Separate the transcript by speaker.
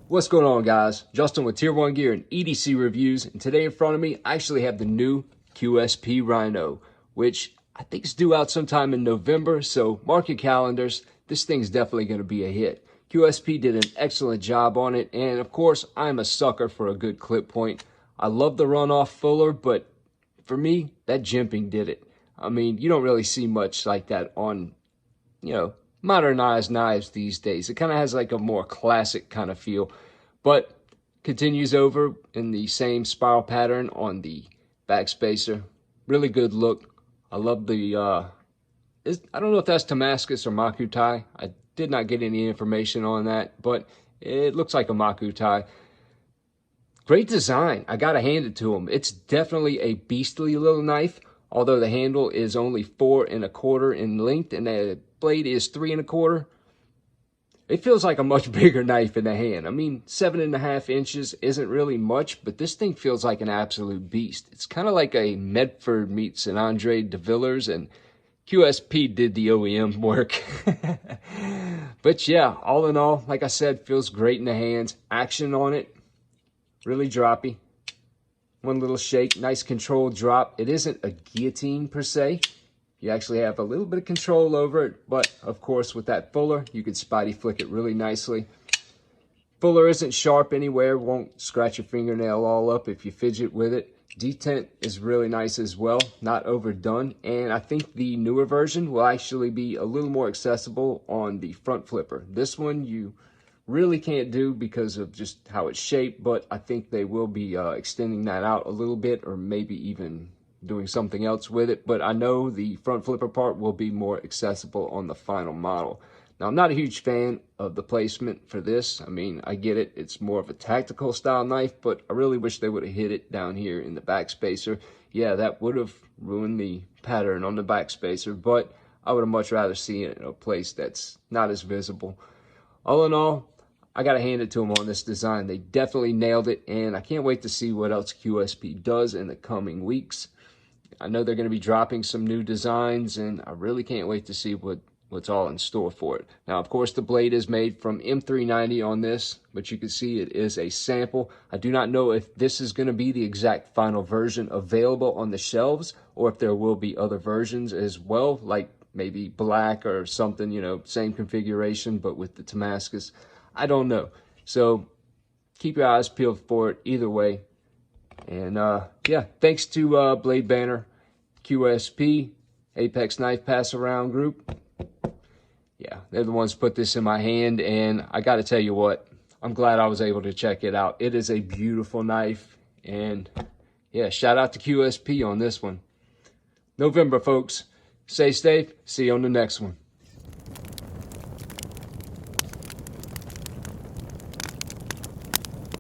Speaker 1: What's going on, guys? Justin with Tier 1 Gear and EDC Reviews, and today in front of me I actually have the new QSP Rhino, which I think is due out sometime in November, so mark your calendars. This thing's definitely going to be a hit. QSP did an excellent job on it, and of course I'm a sucker for a good clip point. I love the runoff fuller, but for me, that jimping did it. I mean, you don't really see much like that on, modernized knives these days. It kind of has like a more classic kind of feel, but continues over in the same spiral pattern on the back spacer. Really good look. I love the, I don't know if that's Damascus or Makutai. I did not get any information on that, but it looks like a Makutai. Great design. I gotta hand it to them. It's definitely a beastly little knife, although the handle is only 4 1/4 in length and the blade is 3 1/4. It feels like a much bigger knife in the hand. I mean, 7.5 inches isn't really much, but this thing feels like an absolute beast. It's kind of like a Medford meets an Andre de Villers, and QSP did the OEM work. But yeah, all in all, like I said, feels great in the hands. Action on it, really droppy. One little shake, nice controlled drop. It isn't a guillotine per se. You actually have a little bit of control over it, but of course with that fuller, you could spidey flick it really nicely. Fuller isn't sharp anywhere, won't scratch your fingernail all up if you fidget with it. Detent is really nice as well, not overdone, and I think the newer version will actually be a little more accessible on the front flipper. This one you really can't do because of just how it's shaped, but I think they will be extending that out a little bit, or maybe even doing something else with it. But I know the front flipper part will be more accessible on the final model. Now, I'm not a huge fan of the placement for this. I mean, I get it. It's more of a tactical style knife, but I really wish they would have hit it down here in the back spacer. Yeah, that would have ruined the pattern on the back spacer, but I would have much rather seen it in a place that's not as visible. All in all, I gotta hand it to them on this design. They definitely nailed it, and I can't wait to see what else QSP does in the coming weeks. I know they're going to be dropping some new designs, and I really can't wait to see what's all in store for it. Now, of course, the blade is made from M390 on this, but you can see it is a sample. I do not know if this is going to be the exact final version available on the shelves, or if there will be other versions as well, like maybe black or something, same configuration, but with the Damascus. I don't know. So keep your eyes peeled for it either way. And yeah, thanks to Blade Banner, QSP, Apex Knife Pass Around Group. Yeah, they're the ones put this in my hand, and I got to tell you what, I'm glad I was able to check it out. It is a beautiful knife, and yeah, shout out to QSP on this one. November, folks. Stay safe. See you on the next one.